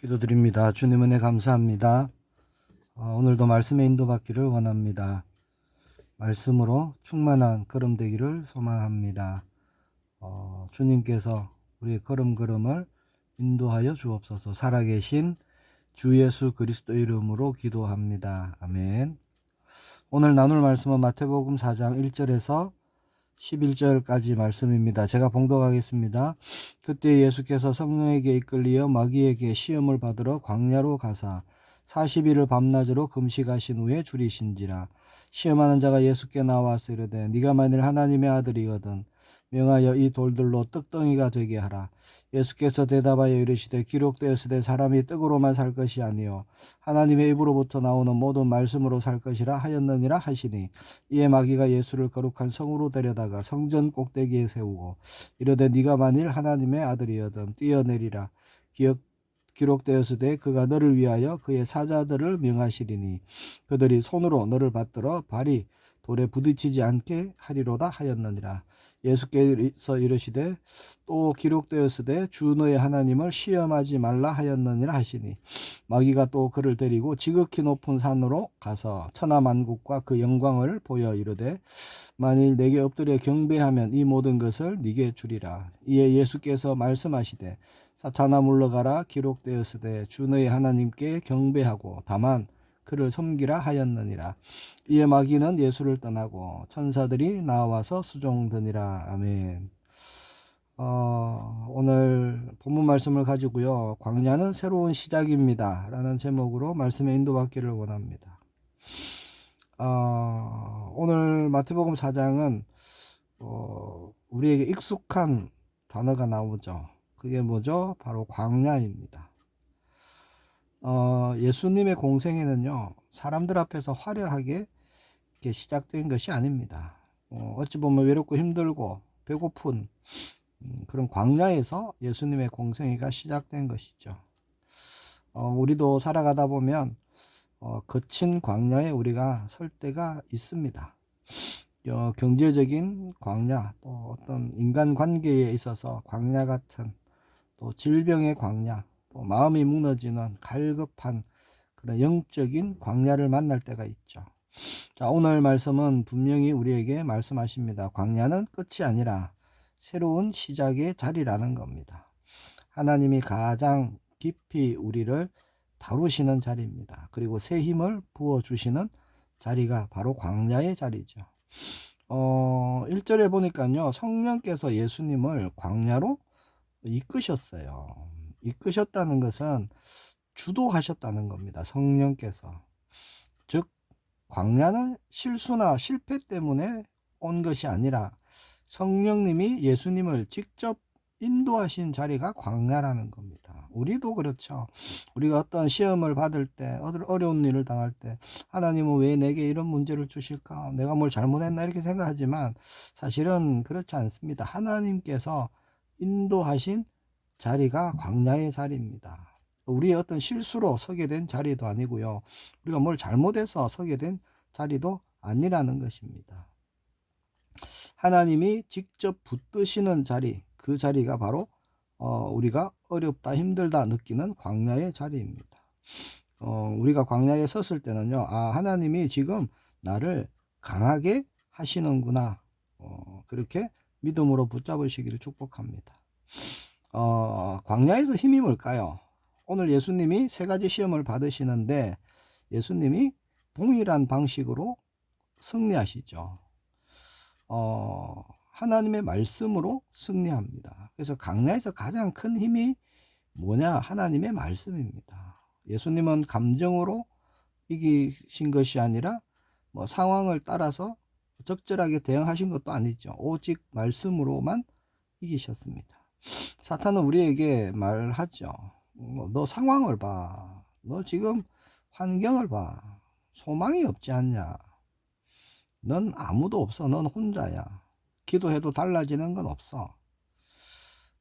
기도드립니다. 주님 은혜 감사합니다. 오늘도 말씀의 인도받기를 원합니다. 말씀으로 충만한 걸음 되기를 소망합니다. 주님께서 우리의 걸음걸음을 인도하여 주옵소서. 살아계신 주 예수 그리스도 이름으로 기도합니다. 아멘. 오늘 나눌 말씀은 마태복음 4장 1절에서 11절까지 말씀입니다. 제가 봉독하겠습니다. 그때 예수께서 성령에게 이끌리어 마귀에게 시험을 받으러 광야로 가사 40일을 밤낮으로 금식하신 후에 줄이신지라. 시험하는 자가 예수께 나와서 이르되 네가 만일 하나님의 아들이거든 명하여 이 돌들로 떡덩이가 되게 하라. 예수께서 대답하여 이르시되 기록되었으되 사람이 떡으로만 살 것이 아니요 하나님의 입으로부터 나오는 모든 말씀으로 살 것이라 하였느니라 하시니, 이에 마귀가 예수를 거룩한 성으로 데려다가 성전 꼭대기에 세우고 이르되 네가 만일 하나님의 아들이거든 뛰어내리라. 기록되었으되 그가 너를 위하여 그의 사자들을 명하시리니 그들이 손으로 너를 받들어 발이 돌에 부딪히지 않게 하리로다 하였느니라. 예수께서 이르시되 또 기록되었으되 주 너의 하나님을 시험하지 말라 하였느니라 하시니, 마귀가 또 그를 데리고 지극히 높은 산으로 가서 천하만국과 그 영광을 보여 이르되 만일 내게 엎드려 경배하면 이 모든 것을 네게 주리라. 이에 예수께서 말씀하시되 사탄아 물러가라. 기록되었으되 주 너의 하나님께 경배하고 다만 그를 섬기라 하였느니라. 이에 마귀는 예수를 떠나고 천사들이 나와서 수종드니라. 아멘. 오늘 본문 말씀을 가지고요, 광야는 새로운 시작입니다 라는 제목으로 말씀에 인도받기를 원합니다. 오늘 마태복음 4장은 우리에게 익숙한 단어가 나오죠. 그게 뭐죠? 바로 광야입니다. 예수님의 공생애는요, 사람들 앞에서 화려하게 이렇게 시작된 것이 아닙니다. 어찌 보면 외롭고 힘들고 배고픈 그런 광야에서 예수님의 공생애가 시작된 것이죠. 우리도 살아가다 보면 거친 광야에 우리가 설 때가 있습니다. 경제적인 광야, 또 어떤 인간관계에 있어서 광야 같은, 또 질병의 광야, 또 마음이 무너지는 갈급한 그런 영적인 광야를 만날 때가 있죠. 자, 오늘 말씀은 분명히 우리에게 말씀하십니다. 광야는 끝이 아니라 새로운 시작의 자리라는 겁니다. 하나님이 가장 깊이 우리를 다루시는 자리입니다. 그리고 새 힘을 부어주시는 자리가 바로 광야의 자리죠. 1절에 보니까요, 성령께서 예수님을 광야로 이끄셨어요. 이끄셨다는 것은 주도하셨다는 겁니다. 성령께서. 즉 광야는 실수나 실패 때문에 온 것이 아니라 성령님이 예수님을 직접 인도하신 자리가 광야라는 겁니다. 우리도 그렇죠. 우리가 어떤 시험을 받을 때, 어려운 일을 당할 때 하나님은 왜 내게 이런 문제를 주실까? 내가 뭘 잘못했나? 이렇게 생각하지만 사실은 그렇지 않습니다. 하나님께서 인도하신 자리가 광야의 자리입니다. 우리의 어떤 실수로 서게 된 자리도 아니고요, 우리가 뭘 잘못해서 서게 된 자리도 아니라는 것입니다. 하나님이 직접 붙드시는 자리, 그 자리가 바로 우리가 어렵다 힘들다 느끼는 광야의 자리입니다. 우리가 광야에 섰을 때는요, 하나님이 지금 나를 강하게 하시는구나, 그렇게 믿음으로 붙잡으시기를 축복합니다. 광야에서 힘이 뭘까요? 오늘 예수님이 세 가지 시험을 받으시는데 예수님이 동일한 방식으로 승리하시죠. 하나님의 말씀으로 승리합니다. 그래서 광야에서 가장 큰 힘이 뭐냐? 하나님의 말씀입니다. 예수님은 감정으로 이기신 것이 아니라 뭐 상황을 따라서 적절하게 대응하신 것도 아니죠. 오직 말씀으로만 이기셨습니다. 사탄은 우리에게 말하죠. 너 상황을 봐. 너 지금 환경을 봐. 소망이 없지 않냐? 넌 아무도 없어. 넌 혼자야. 기도해도 달라지는 건 없어.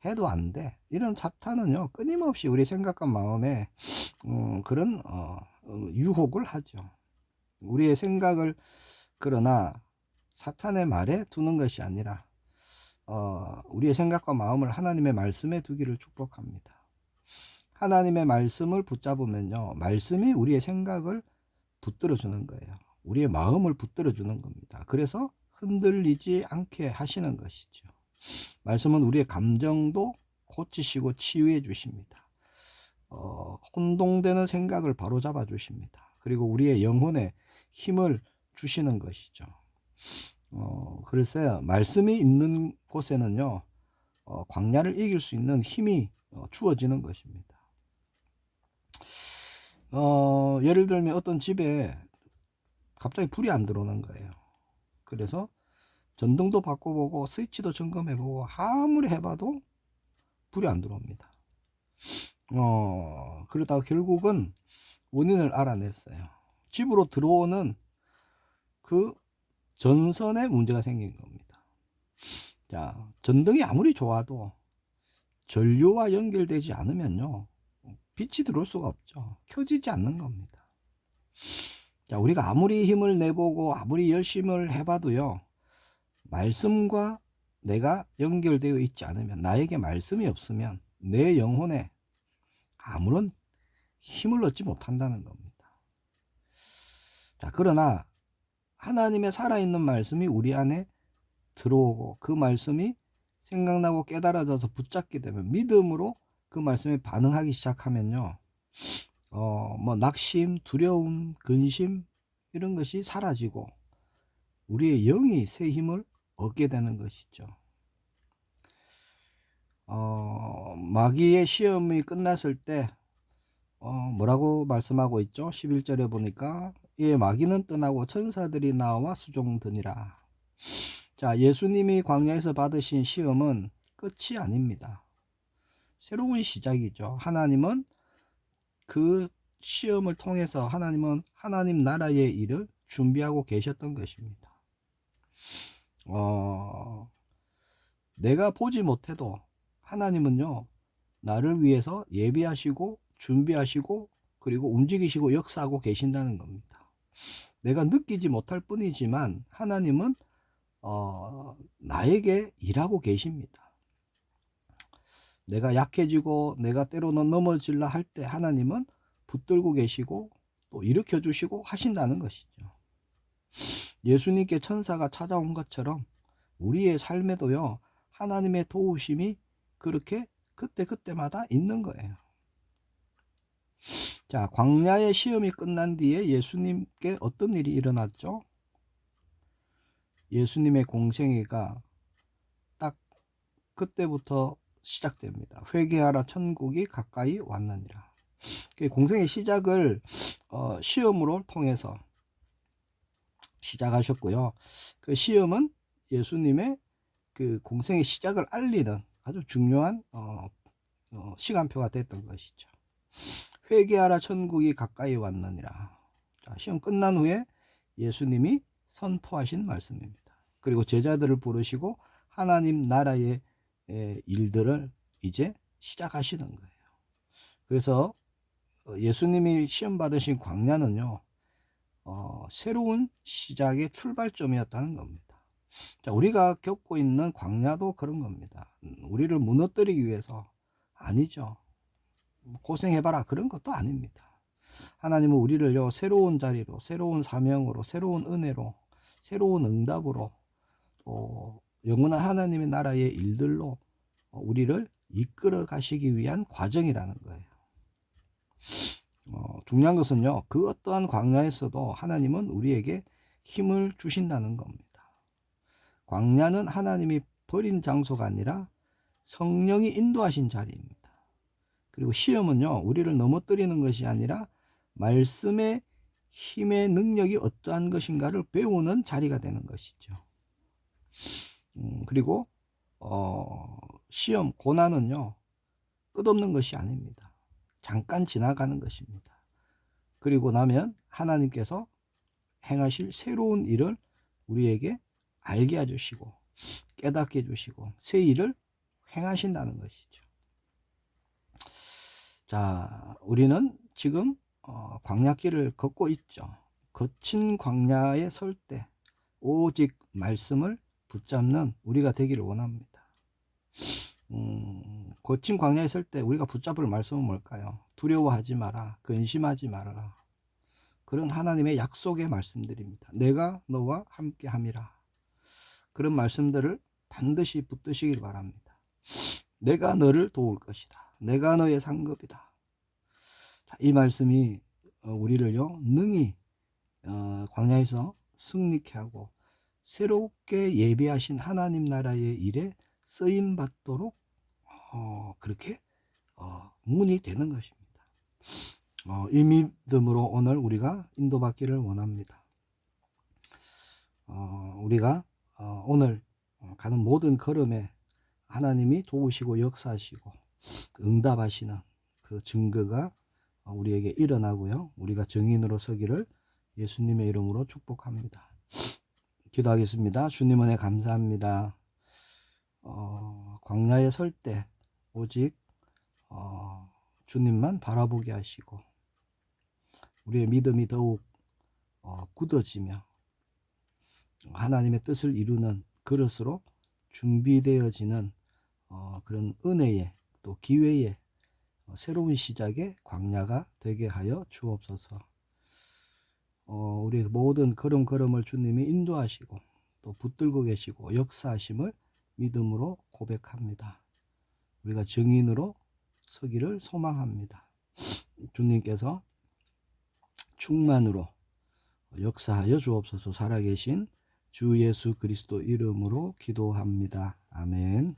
해도 안 돼. 이런 사탄은요, 끊임없이 우리 생각과 마음에 그런 유혹을 하죠. 우리의 생각을, 그러나 사탄의 말에 두는 것이 아니라 우리의 생각과 마음을 하나님의 말씀에 두기를 축복합니다. 하나님의 말씀을 붙잡으면요, 말씀이 우리의 생각을 붙들어 주는 거예요. 우리의 마음을 붙들어 주는 겁니다. 그래서 흔들리지 않게 하시는 것이죠. 말씀은 우리의 감정도 고치시고 치유해 주십니다. 혼동되는 생각을 바로잡아 주십니다. 그리고 우리의 영혼에 힘을 주시는 것이죠. 글쎄요, 말씀이 있는 곳에는요, 광야를 이길 수 있는 힘이 주어지는 것입니다. 예를 들면 어떤 집에 갑자기 불이 안 들어오는 거예요. 그래서 전등도 바꿔보고 스위치도 점검해보고 아무리 해봐도 불이 안 들어옵니다. 그러다가 결국은 원인을 알아냈어요. 집으로 들어오는 그 전선에 문제가 생긴 겁니다. 자, 전등이 아무리 좋아도 전류와 연결되지 않으면요, 빛이 들어올 수가 없죠. 켜지지 않는 겁니다. 자, 우리가 아무리 힘을 내보고 아무리 열심을 해봐도요, 말씀과 내가 연결되어 있지 않으면, 나에게 말씀이 없으면 내 영혼에 아무런 힘을 얻지 못한다는 겁니다. 자, 그러나 하나님의 살아있는 말씀이 우리 안에 들어오고 그 말씀이 생각나고 깨달아져서 붙잡게 되면, 믿음으로 그 말씀에 반응하기 시작하면요, 낙심, 두려움, 근심 이런 것이 사라지고 우리의 영이 새 힘을 얻게 되는 것이죠. 마귀의 시험이 끝났을 때 뭐라고 말씀하고 있죠? 11절에 보니까 예, 마귀는 떠나고 천사들이 나와 수종드니라. 자, 예수님이 광야에서 받으신 시험은 끝이 아닙니다. 새로운 시작이죠. 하나님은 그 시험을 통해서 하나님은 하나님 나라의 일을 준비하고 계셨던 것입니다. 내가 보지 못해도 하나님은요, 나를 위해서 예비하시고 준비하시고 그리고 움직이시고 역사하고 계신다는 겁니다. 내가 느끼지 못할 뿐이지만 하나님은 나에게 일하고 계십니다. 내가 약해지고 내가 때로는 넘어질라 할 때 하나님은 붙들고 계시고 또 일으켜 주시고 하신다는 것이죠. 예수님께 천사가 찾아온 것처럼 우리의 삶에도요, 하나님의 도우심이 그렇게 그때그때마다 있는 거예요. 자, 광야의 시험이 끝난 뒤에 예수님께 어떤 일이 일어났죠? 예수님의 공생애가 딱 그때부터 시작됩니다. 회개하라, 천국이 가까이 왔느니라. 공생의 시작을 시험으로 통해서 시작하셨고요. 그 시험은 예수님의 그 공생의 시작을 알리는 아주 중요한 시간표가 됐던 것이죠. 회개하라, 천국이 가까이 왔느니라. 자, 시험 끝난 후에 예수님이 선포하신 말씀입니다. 그리고 제자들을 부르시고 하나님 나라의 일들을 이제 시작하시는 거예요. 그래서 예수님이 시험 받으신 광야는요, 새로운 시작의 출발점이었다는 겁니다. 자, 우리가 겪고 있는 광야도 그런 겁니다. 우리를 무너뜨리기 위해서 아니죠. 고생해봐라 그런 것도 아닙니다. 하나님은 우리를요, 새로운 자리로, 새로운 사명으로, 새로운 은혜로, 새로운 응답으로, 또 영원한 하나님의 나라의 일들로 우리를 이끌어 가시기 위한 과정이라는 거예요. 중요한 것은요, 그 어떠한 광야에서도 하나님은 우리에게 힘을 주신다는 겁니다. 광야는 하나님이 버린 장소가 아니라 성령이 인도하신 자리입니다. 그리고 시험은요, 우리를 넘어뜨리는 것이 아니라 말씀의 힘의 능력이 어떠한 것인가를 배우는 자리가 되는 것이죠. 그리고 시험, 고난은요, 끝없는 것이 아닙니다. 잠깐 지나가는 것입니다. 그리고 나면 하나님께서 행하실 새로운 일을 우리에게 알게 해주시고 깨닫게 해주시고 새 일을 행하신다는 것이죠. 자, 우리는 지금 광야길을 걷고 있죠. 거친 광야에 설 때 오직 말씀을 붙잡는 우리가 되기를 원합니다. 거친 광야에 있을 때 우리가 붙잡을 말씀은 뭘까요? 두려워하지 마라. 근심하지 말아라. 그런 하나님의 약속의 말씀들입니다. 내가 너와 함께 함이라. 그런 말씀들을 반드시 붙드시길 바랍니다. 내가 너를 도울 것이다. 내가 너의 상급이다. 이 말씀이 우리를요 능히 광야에서 승리케 하고 새롭게 예비하신 하나님 나라의 일에 쓰임 받도록 그렇게 문이 되는 것입니다. 이 믿음으로 오늘 우리가 인도받기를 원합니다. 우리가 오늘 가는 모든 걸음에 하나님이 도우시고 역사하시고 응답하시는 그 증거가 우리에게 일어나고요. 우리가 증인으로 서기를 예수님의 이름으로 축복합니다. 기도하겠습니다. 주님 은혜 감사합니다. 광야에 설 때 오직 주님만 바라보게 하시고 우리의 믿음이 더욱 굳어지며 하나님의 뜻을 이루는 그릇으로 준비되어지는 그런 은혜의 또 기회의 새로운 시작의 광야가 되게 하여 주옵소서. 우리 모든 걸음걸음을 주님이 인도하시고 또 붙들고 계시고 역사하심을 믿음으로 고백합니다. 우리가 증인으로 서기를 소망합니다. 주님께서 충만으로 역사하여 주옵소서. 살아계신 주 예수 그리스도 이름으로 기도합니다. 아멘.